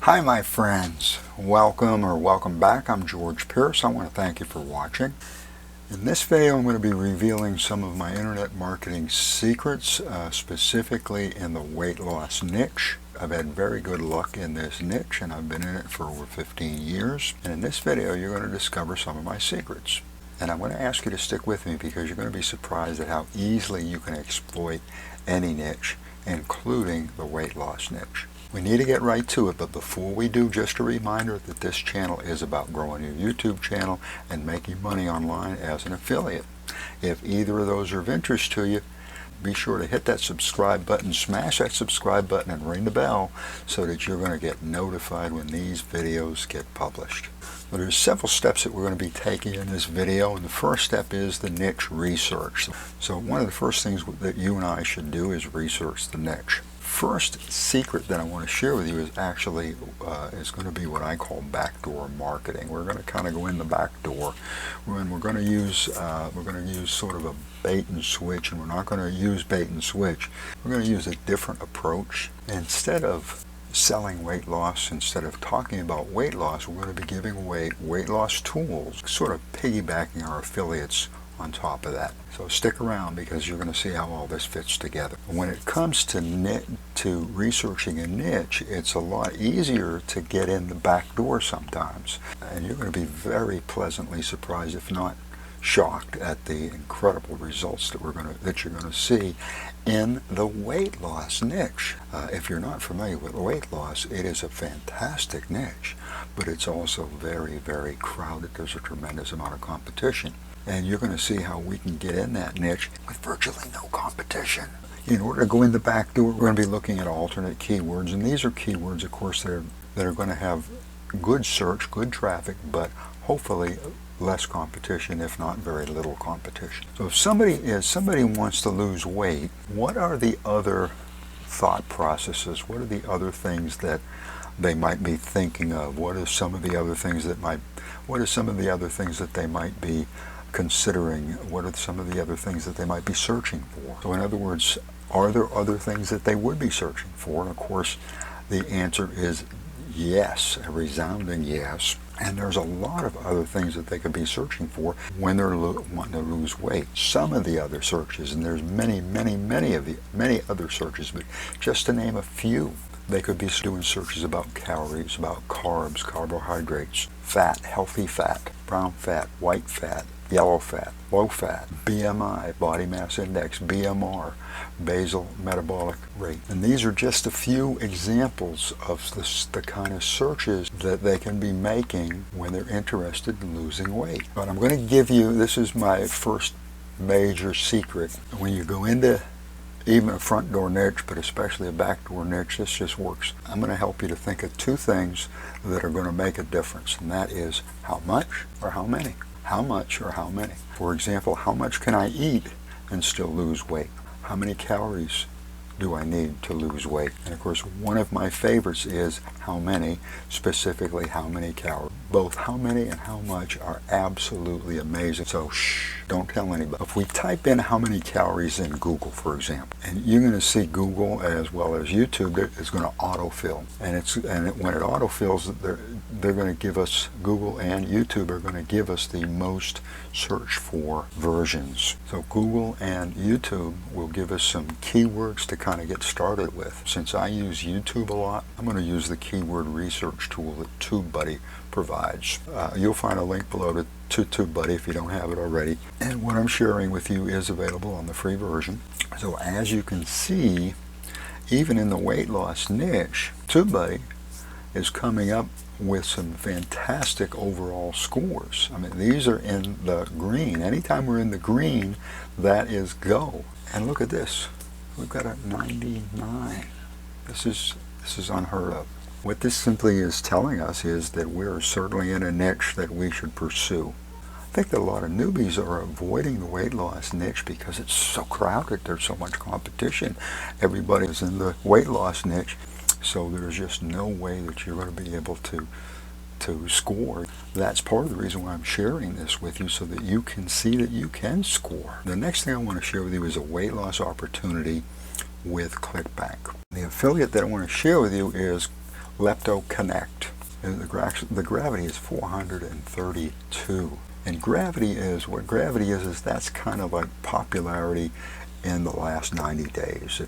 Hi my friends, welcome back. I'm George Pierce. I want to thank you for watching. In this video I'm going to be revealing some of my internet marketing secrets, specifically in the weight loss niche. I've had very good luck in this niche and I've been in it for over 15 years. And in this video you're going to discover some of my secrets. And I'm going to ask you to stick with me because you're going to be surprised at how easily you can exploit any niche, including the weight loss niche. We need to get right to it, but before we do, just a reminder that this channel is about growing your YouTube channel and making money online as an affiliate. If either of those are of interest to you, be sure to hit that subscribe button, smash that subscribe button and ring the bell so that you're going to get notified when these videos get published. Well, there's several steps that we're going to be taking in this video, and the first step is the niche research. So one of the first things that you and I should do is research the niche. First secret that I want to share with you is actually is going to be what I call backdoor marketing. We're going to kind of go in the back door, and we're going to use sort of a bait and switch, and we're not going to use bait and switch. We're going to use a different approach. Instead of selling weight loss, instead of talking about weight loss, we're going to be giving away weight loss tools, sort of piggybacking our affiliates on top of that. So stick around because you're going to see how all this fits together. When it comes to researching a niche, it's a lot easier to get in the back door sometimes. And you're going to be very pleasantly surprised, if not shocked, at the incredible results that you're going to see in the weight loss niche. If you're not familiar with weight loss, it is a fantastic niche, but it's also very, very crowded. There's a tremendous amount of competition. And you're going to see how we can get in that niche with virtually no competition. In order to go in the back door, we're going to be looking at alternate keywords, and these are keywords, of course, that are going to have good search, good traffic, but hopefully less competition, if not very little competition. So if somebody wants to lose weight, what are the other thought processes? What are the other things that they might be thinking of? What are some of the other things that they might be considering? What are some of the other things that they might be searching for? So in other words, are there other things that they would be searching for? And of course the answer is yes, a resounding yes. And there's a lot of other things that they could be searching for when they're wanting to lose weight. Some of the other searches, and there's many other searches, but just to name a few, they could be doing searches about calories, about carbs, carbohydrates, fat, healthy fat, brown fat, white fat, yellow fat, low fat, BMI, body mass index, BMR, basal metabolic rate. And these are just a few examples of the kind of searches that they can be making when they're interested in losing weight. But I'm going to give you, this is my first major secret. When you go into even a front door niche, but especially a back door niche, this just works. I'm going to help you to think of two things that are going to make a difference, and that is how much or how many. How much or how many. For example, how much can I eat and still lose weight? How many calories do I need to lose weight? And of course, one of my favorites is how many, specifically how many calories. Both how many and how much are absolutely amazing. So shh, don't tell anybody. If we type in how many calories in Google, for example, and you're going to see Google as well as YouTube, it's going to autofill. And when it autofills, they're going to give us, Google and YouTube are going to give us the most search for versions. So Google and YouTube will give us some keywords to kind of get started with. Since I use YouTube a lot, I'm going to use the keyword research tool that TubeBuddy provides. You'll find a link below to TubeBuddy if you don't have it already. And what I'm sharing with you is available on the free version. So as you can see, even in the weight loss niche, TubeBuddy is coming up with some fantastic overall scores. I mean, these are in the green. Anytime we're in the green, that is go. And look at this. We've got a 99. This is unheard of. What this simply is telling us is that we're certainly in a niche that we should pursue. I think that a lot of newbies are avoiding the weight loss niche because it's so crowded. There's so much competition. Everybody is in the weight loss niche. So there's just no way that you're going to be able to score. That's part of the reason why I'm sharing this with you, so that you can see that you can score. The next thing I want to share with you is a weight loss opportunity with ClickBank. The affiliate that I want to share with you is Lepto Connect. The gravity is 432. And gravity is, what gravity is that's kind of like popularity in the last 90 days.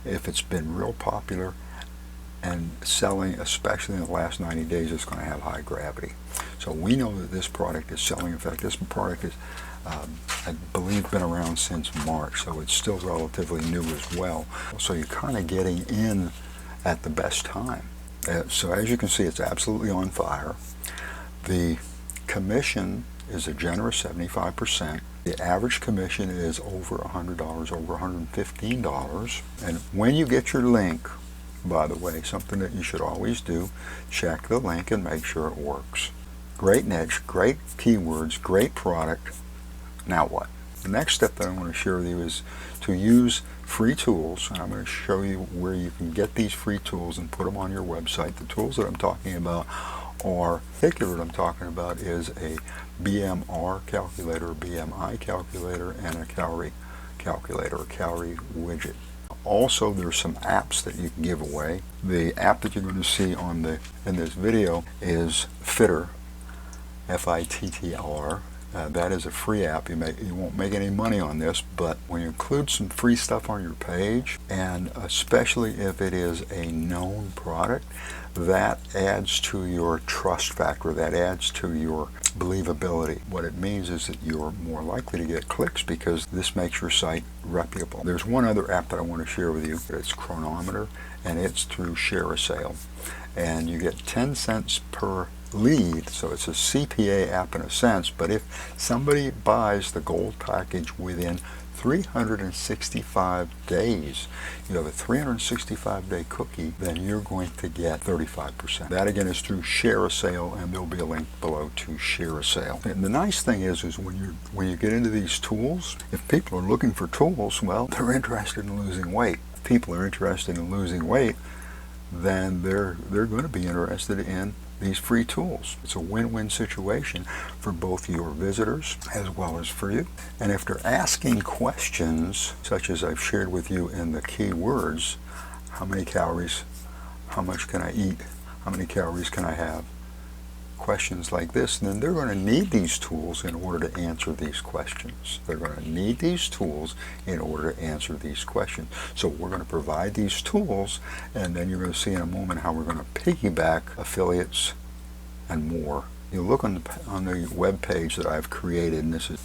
If it's been real popular and selling, especially in the last 90 days, it's going to have high gravity. So we know that this product is selling. In fact, this product is, I believe, been around since March, so it's still relatively new as well. So you're kind of getting in at the best time. So as you can see, it's absolutely on fire. The commission is a generous 75%. The average commission is over $100, over $115. And when you get your link, by the way, something that you should always do, check the link and make sure it works. Great niche, great keywords, great product. Now what? The next step that I want to share with you is to use free tools, and I'm going to show you where you can get these free tools and put them on your website. The tools that I'm talking about are, particular that I'm talking about is a BMR calculator, BMI calculator, and a calorie calculator, a calorie widget. Also, there's some apps that you can give away. The app that you're going to see in this video is Fitter, F-I-T-T-R. That is a free app. You won't make any money on this, but when you include some free stuff on your page, and especially if it is a known product, that adds to your trust factor, that adds to your believability. What it means is that you're more likely to get clicks because this makes your site reputable. There's one other app that I want to share with you. It's Chronometer, and it's through Share a Sale. And you get 10 cents per lead, so it's a CPA app in a sense, but if somebody buys the gold package within 365 days, you have a 365-day cookie, then you're going to get 35%. That again is through Share a Sale, and there'll be a link below to Share a Sale. And the nice thing is when you get into these tools, if people are looking for tools, well, they're interested in losing weight. If people are interested in losing weight, then they're going to be interested in these free tools. It's a win-win situation for both your visitors as well as for you. And if they're asking questions, such as I've shared with you in the keywords, how many calories, how much can I eat, how many calories can I have, questions like this, then they're going to need these tools in order to answer these questions. They're going to need these tools in order to answer these questions. So we're going to provide these tools, and then you're going to see in a moment how we're going to piggyback affiliates and more. You look on the web page that I've created, and this is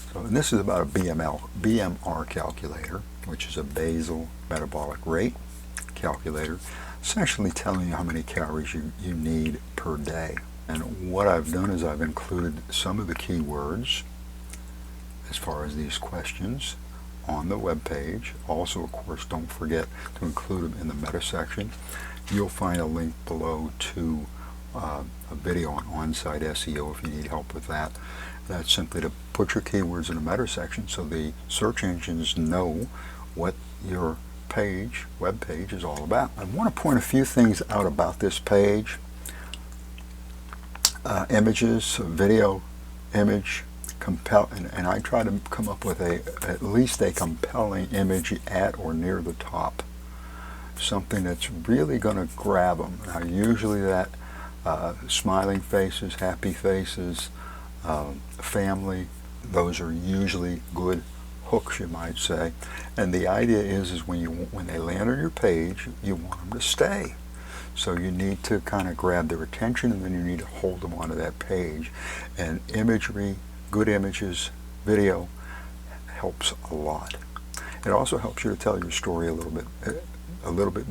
about a BMR calculator, which is a basal metabolic rate calculator, essentially telling you how many calories you need per day. And what I've done is I've included some of the keywords as far as these questions on the web page. Also, of course, don't forget to include them in the meta section. You'll find a link below to a video on on-site SEO if you need help with that. That's simply to put your keywords in the meta section so the search engines know what your web page is all about. I want to point a few things out about this page. Images, video, image, and I try to come up with at least a compelling image at or near the top. Something that's really going to grab them. Now, usually that smiling faces, happy faces, family, those are usually good hooks, you might say. And the idea is when they land on your page, you want them to stay. So you need to kind of grab their attention, and then you need to hold them onto that page. And imagery, good images, video helps a lot. It also helps you to tell your story a little bit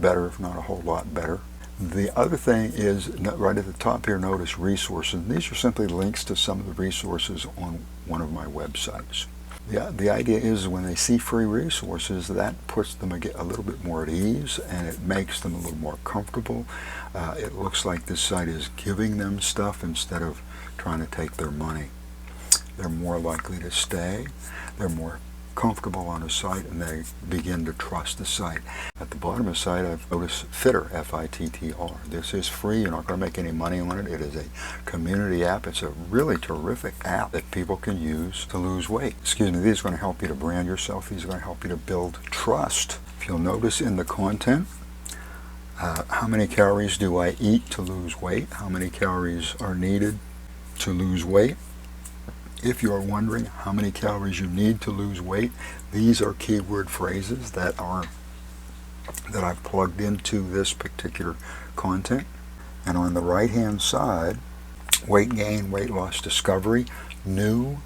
better, if not a whole lot better. The other thing is, right at the top here, notice resources. These are simply links to some of the resources on one of my websites. The idea is when they see free resources, that puts them a little bit more at ease, and it makes them a little more comfortable. It looks like this site is giving them stuff instead of trying to take their money. They're more likely to stay. They're more comfortable on a site, and they begin to trust the site. At the bottom of the site, I've noticed Fitter, F-I-T-T-R. This is free. You're not going to make any money on it. It is a community app. It's a really terrific app that people can use to lose weight. Excuse me, these are going to help you to brand yourself. These are going to help you to build trust. If you'll notice in the content, How many calories do I eat to lose weight? How many calories are needed to lose weight? If you are wondering how many calories you need to lose weight, these are keyword phrases that I've plugged into this particular content. And on the right hand side, weight gain, weight loss discovery, new,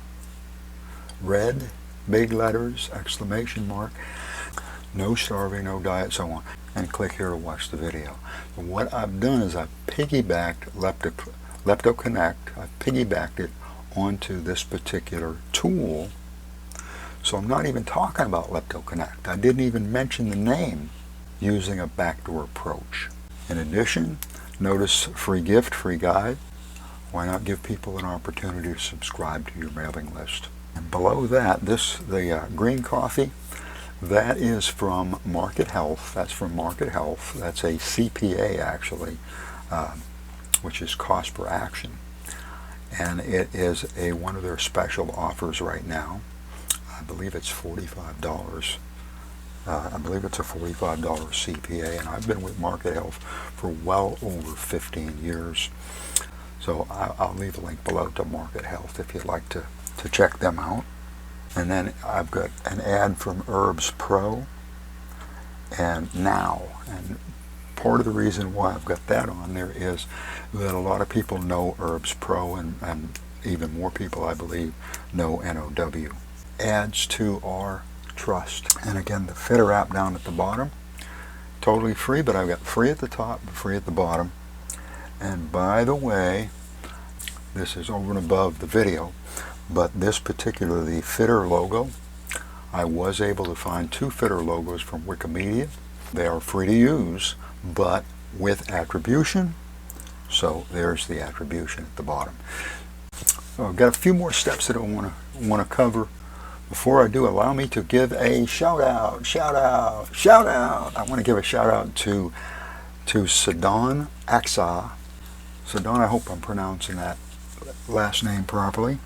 red, big letters, exclamation mark, no starving, no diet, so on. And click here to watch the video. And what I've done is I've piggybacked Lepto Connect, I've piggybacked it onto this particular tool. So I'm not even talking about Lepto Connect. I didn't even mention the name, using a backdoor approach. In addition, notice free gift, free guide. Why not give people an opportunity to subscribe to your mailing list? And below that, the green coffee, that is from Market Health. That's from Market Health. That's a CPA actually, which is cost per action. And it is one of their special offers right now. I believe it's $45. I believe it's a $45 CPA, and I've been with Market Health for well over 15 years. So I'll leave a link below to Market Health if you'd like to check them out. And then I've got an ad from Herbs Pro and Now. And part of the reason why I've got that on there is that a lot of people know Herbs Pro, and even more people, I believe, know NOW. Adds to our trust. And again, the Fitter app down at the bottom, totally free, but I've got free at the top, free at the bottom. And by the way, this is over and above the video, but this particular, the Fitter logo, I was able to find 2 Fitter logos from Wikimedia. They are free to use, but with attribution. So there's the attribution at the bottom. So I've got a few more steps that I want to cover. Before I do, allow me to give a shout out. I want to give a shout out to Saadon, Aksah. Saadon, I hope I'm pronouncing that last name properly.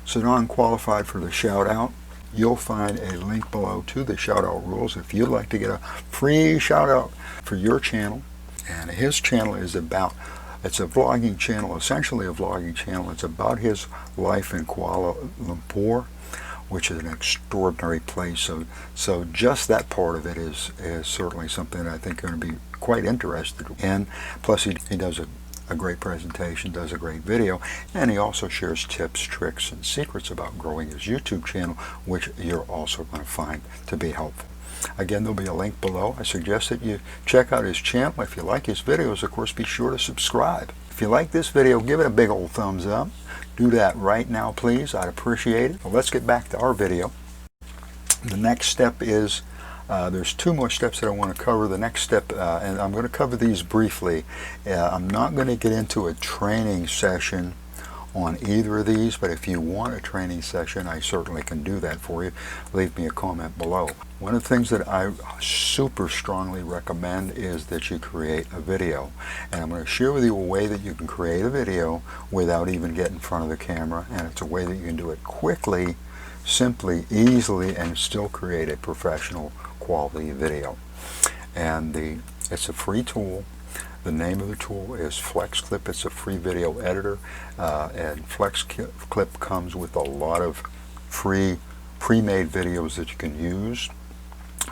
Saadon qualified for the shout out. You'll find a link below to the shout out rules if you'd like to get a free shout out for your channel. And his channel is it's a vlogging channel, essentially a vlogging channel. It's about his life in Kuala Lumpur, which is an extraordinary place. So just that part of it is certainly something I think you're going to be quite interested in. Plus he does a great presentation, does a great video, and he also shares tips, tricks, and secrets about growing his YouTube channel, which you're also going to find to be helpful. Again, there'll be a link below. I suggest that you check out his channel. If you like his videos, of course, be sure to subscribe. If you like this video, give it a big old thumbs up. Do that right now, please. I'd appreciate it. Well, let's get back to our video. The next step is, there's 2 more steps that I want to cover. The next step, and I'm going to cover these briefly. I'm not going to get into a training session on either of these, but if you want a training session, I certainly can do that for you. Leave me a comment below. One of the things that I super strongly recommend is that you create a video. And I'm going to share with you a way that you can create a video without even getting in front of the camera, and it's a way that you can do it quickly, simply, easily, and still create a professional quality video. And it's a free tool. The name of the tool is FlexClip. It's a free video editor, and FlexClip comes with a lot of free pre-made videos that you can use.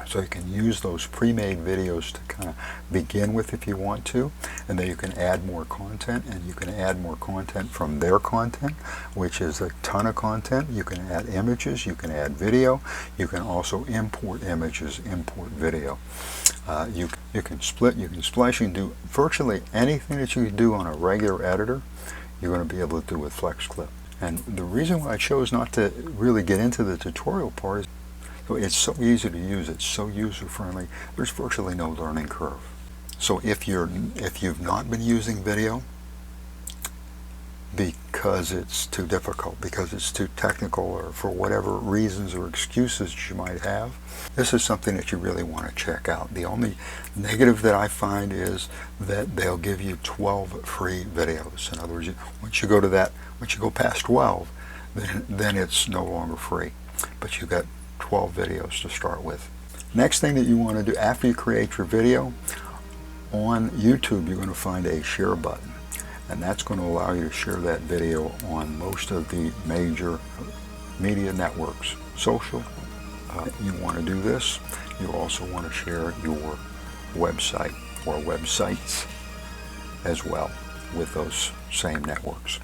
So you can use those pre-made videos to kind of begin with if you want to, and then you can add more content, and you can add more content from their content, which is a ton of content. You can add images, you can add video, you can also import images, import video. You can split, you can splice, you can do virtually anything that you can do on a regular editor, you're going to be able to do with FlexClip. And the reason why I chose not to really get into the tutorial part is it's so easy to use, it's so user-friendly, there's virtually no learning curve. So if you've not been using video because it's too difficult, because it's too technical, or for whatever reasons or excuses you might have, this is something that you really want to check out. The only negative that I find is that they'll give you 12 free videos. In other words, once you go past 12, then it's no longer free. But you got 12 videos to start with. Next thing that you want to do after you create your video, On YouTube, you're going to find a share button, and that's going to allow you to share that video on most of the major media networks. Social, you want to do this. You also want to share your website or websites as well with those same networks.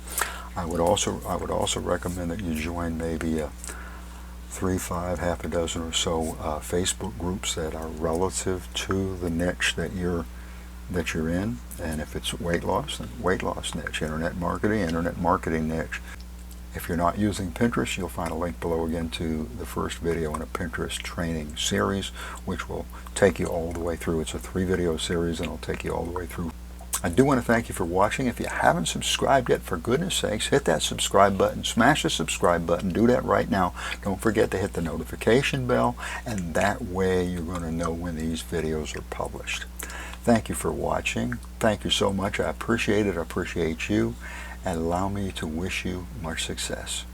I would also recommend that you join maybe 3, 5, half a dozen or so Facebook groups that are relative to the niche that you're in. And if it's weight loss, then weight loss niche. Internet marketing niche. If you're not using Pinterest, you'll find a link below again to the first video in a Pinterest training series, which will take you all the way through. It's a 3-video series, and it'll take you all the way through. I do want to thank you for watching. If you haven't subscribed yet, for goodness sakes, hit that subscribe button. Smash the subscribe button. Do that right now. Don't forget to hit the notification bell, and that way you're going to know when these videos are published. Thank you for watching. Thank you so much. I appreciate it. I appreciate you. And allow me to wish you much success.